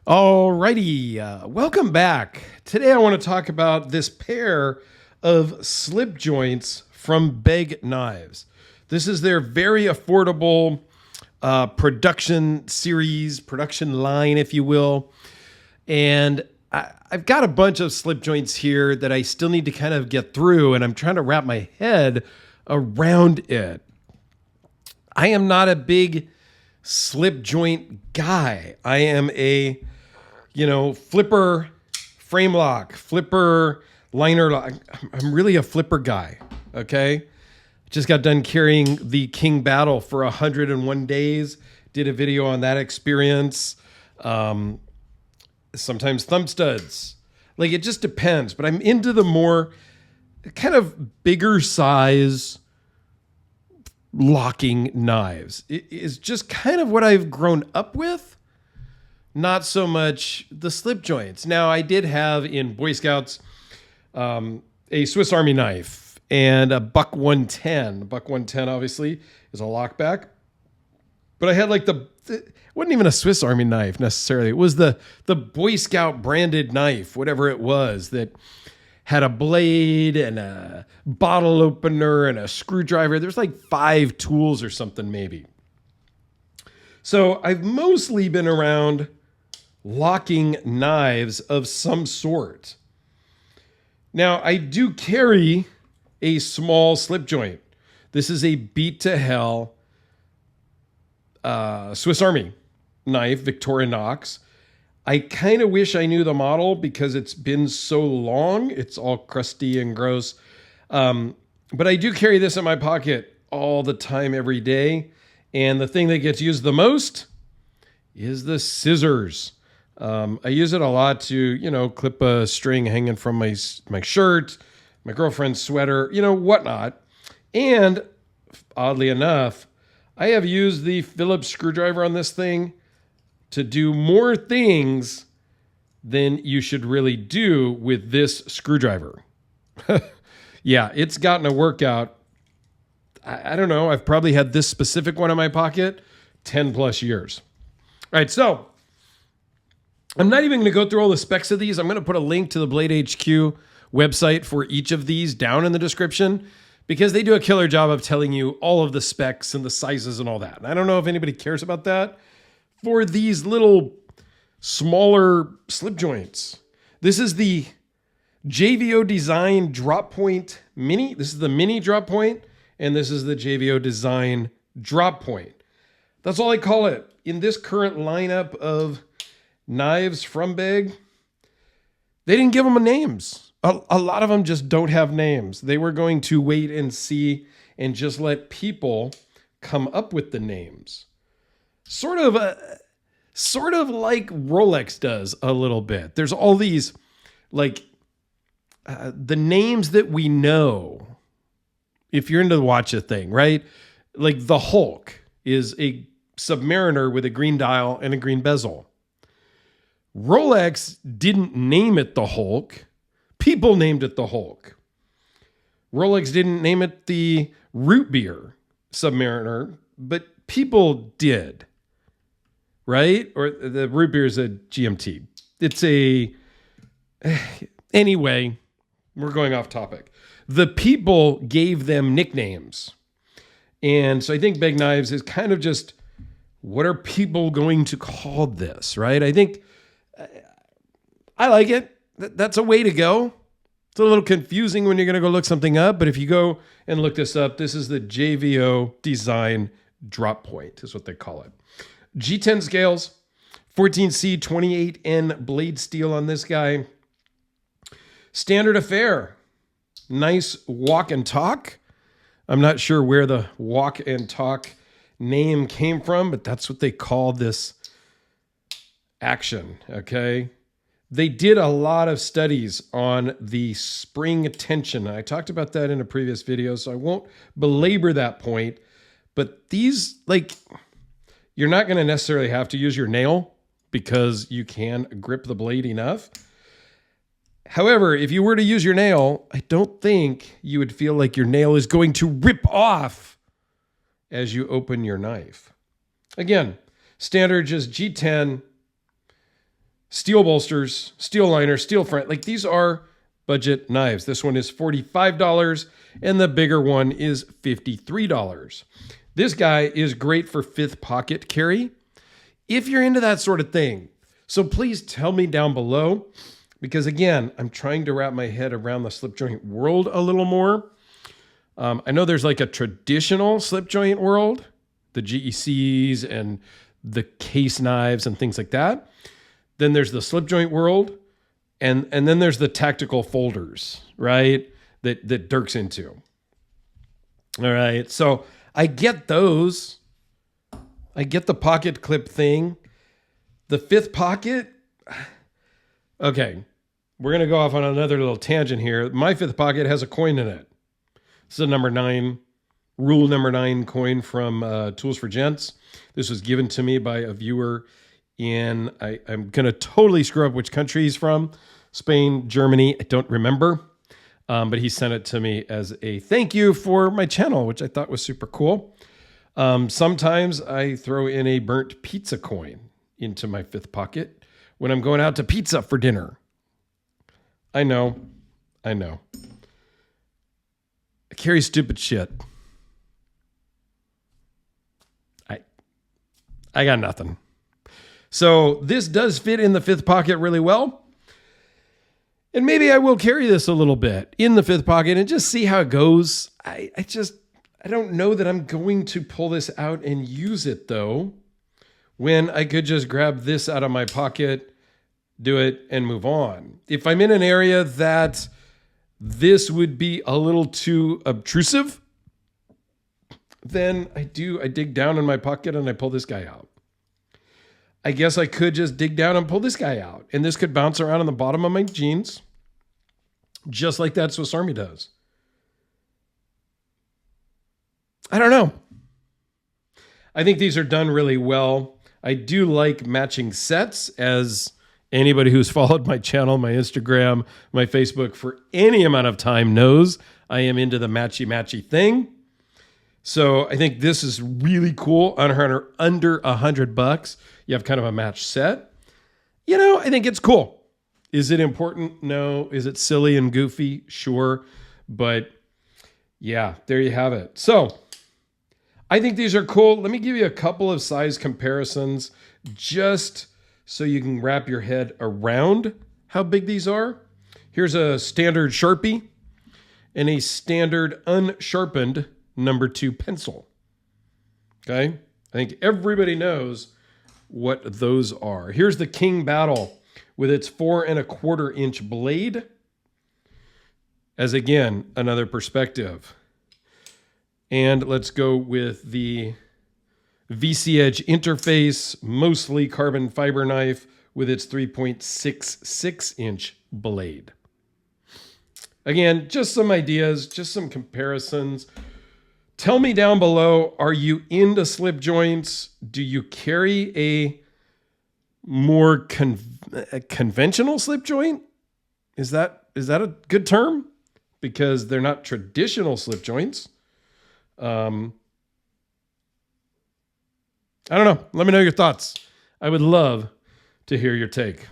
Alrighty, welcome back. Today I want to talk about this pair of slip joints from Begg knives. This is their very affordable production series, production line, if you will. And I've got a bunch of slip joints here that I still need to kind of get through, and I'm trying to wrap my head around it. I am not a big slip joint guy. I am a flipper frame lock, flipper liner lock. I'm really a flipper guy, okay? Just got done carrying the King Battle for 101 days. Did a video on that experience. Sometimes thumb studs. Like, it just depends. But I'm into the more kind of bigger size locking knives. It is just kind of what I've grown up with. Not so much the slip joints. Now, I did have in Boy Scouts a Swiss Army knife and a Buck 110. Buck 110, obviously, is a lockback. But I had like it wasn't even a Swiss Army knife necessarily. It was the Boy Scout branded knife, whatever it was, that had a blade and a bottle opener and a screwdriver. There's like 5 tools or something maybe. So I've mostly been around locking knives of some sort. Now, I do carry a small slip joint. This is a beat to hell Swiss Army knife, Victorinox. I kind of wish I knew the model because it's been so long. It's all crusty and gross. But I do carry this in my pocket all the time, every day. And the thing that gets used the most is the scissors. I use it a lot to, clip a string hanging from my shirt, my girlfriend's sweater, whatnot. And oddly enough, I have used the Phillips screwdriver on this thing to do more things than you should really do with this screwdriver. Yeah, it's gotten a workout. I don't know. I've probably had this specific one in my pocket 10 plus years. All right, so I'm not even going to go through all the specs of these. I'm going to put a link to the Blade HQ website for each of these down in the description because they do a killer job of telling you all of the specs and the sizes and all that. And I don't know if anybody cares about that for these little smaller slip joints. This is the JVO Design Drop Point Mini. This is the mini drop point, and this is the JVO Design Drop Point. That's all I call it. In this current lineup of knives from Begg, they didn't give them names. A lot of them just don't have names. They were going to wait and see and just let people come up with the names. Sort of like Rolex does a little bit. There's all these, the names that we know. If you're into the watch a thing, right? Like the Hulk is a Submariner with a green dial and a green bezel. Rolex didn't name it the Hulk. People named it the Hulk. Rolex didn't name it the Root Beer Submariner, but people did. Right? Or the Root Beer is a GMT. It's anyway, we're going off topic. The people gave them nicknames. And so I think Begg Knives is kind of just, what are people going to call this, right? I think I like it. That's a way to go. It's a little confusing when you're going to go look something up, but if you go and look this up, this is the JVO Design Drop Point, is what they call it. G10 scales, 14C 28N blade steel on this guy. Standard affair. Nice walk and talk. I'm not sure where the walk and talk name came from, but that's what they call this action, okay? They did a lot of studies on the spring tension. I talked about that in a previous video, so I won't belabor that point. But these, you're not going to necessarily have to use your nail because you can grip the blade enough. However, if you were to use your nail, I don't think you would feel like your nail is going to rip off as you open your knife. Again, standard just G10, steel bolsters, steel liner, steel front. Like these are budget knives. This one is $45 and the bigger one is $53. This guy is great for fifth pocket carry if you're into that sort of thing. So please tell me down below, because again, I'm trying to wrap my head around the slip joint world a little more. I know there's like a traditional slip joint world, the GECs and the case knives and things like that. Then there's the slip joint world, and then there's the tactical folders, right? That Dirk's into. All right, so I get those. I get the pocket clip thing. The fifth pocket. Okay, we're gonna go off on another little tangent here. My fifth pocket has a coin in it. This is a number 9, rule number 9 coin from Tools for Gents. This was given to me by a viewer in, I'm going to totally screw up which country he's from. Spain, Germany, I don't remember. But he sent it to me as a thank you for my channel, which I thought was super cool. Sometimes I throw in a burnt pizza coin into my fifth pocket when I'm going out to pizza for dinner. I know. I carry stupid shit. I got nothing. So this does fit in the fifth pocket really well. And maybe I will carry this a little bit in the fifth pocket and just see how it goes. I don't know that I'm going to pull this out and use it though, when I could just grab this out of my pocket, do it, and move on. If I'm in an area that this would be a little too obtrusive, then I dig down in my pocket and I pull this guy out. I guess I could just dig down and pull this guy out, and this could bounce around on the bottom of my jeans, just like that Swiss Army does. I don't know. I think these are done really well. I do like matching sets, as anybody who's followed my channel, my Instagram, my Facebook for any amount of time knows I am into the matchy-matchy thing. So I think this is really cool. Under $100, you have kind of a match set. You know, I think it's cool. Is it important? No. Is it silly and goofy? Sure. But yeah, there you have it. So I think these are cool. Let me give you a couple of size comparisons just so you can wrap your head around how big these are. Here's a standard Sharpie and a standard unsharpened number 2 pencil. Okay? I think everybody knows what those are. Here's the King Battle with its 4 1/4 inch blade. As again, another perspective. And let's go with the VC Edge Interface, mostly carbon fiber knife with its 3.66 inch blade. Again, just some ideas, just some comparisons. Tell me down below, are you into slip joints? Do you carry a more conventional slip joint? Is that a good term? Because they're not traditional slip joints. I don't know. Let me know your thoughts. I would love to hear your take.